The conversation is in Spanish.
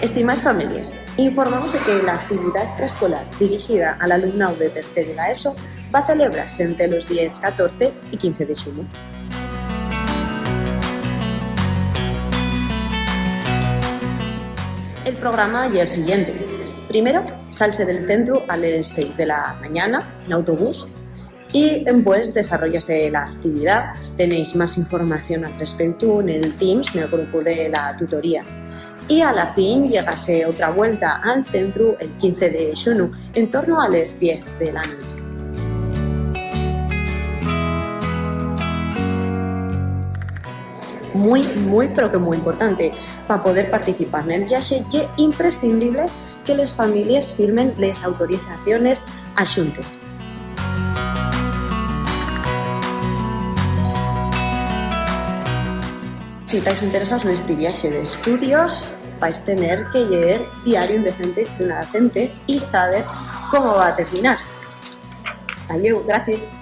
Estimadas famílies, informamos de que la actividad extraescolar dirigida al alumnado de tercer de la ESO va a celebrarse entre los días 14 y 15 de junio. El programa es el siguiente. Primero, salse del centro a las 6 de la mañana en autobús y después desarrollase la actividad. Tenéis más información al respecto en el Teams, en el grupo de la tutoría. Y a la fin llegase otra vuelta al centro el 15 de junio, en torno a las 10 de la noche. Pero que muy importante, para poder participar en el viaje es imprescindible que las familias firmen las autorizaciones adjuntes. Si estáis interesados en este viaje de estudios, vais a tener que leer Diario Indecente de una Docente y saber cómo va a terminar. Adiós, gracias.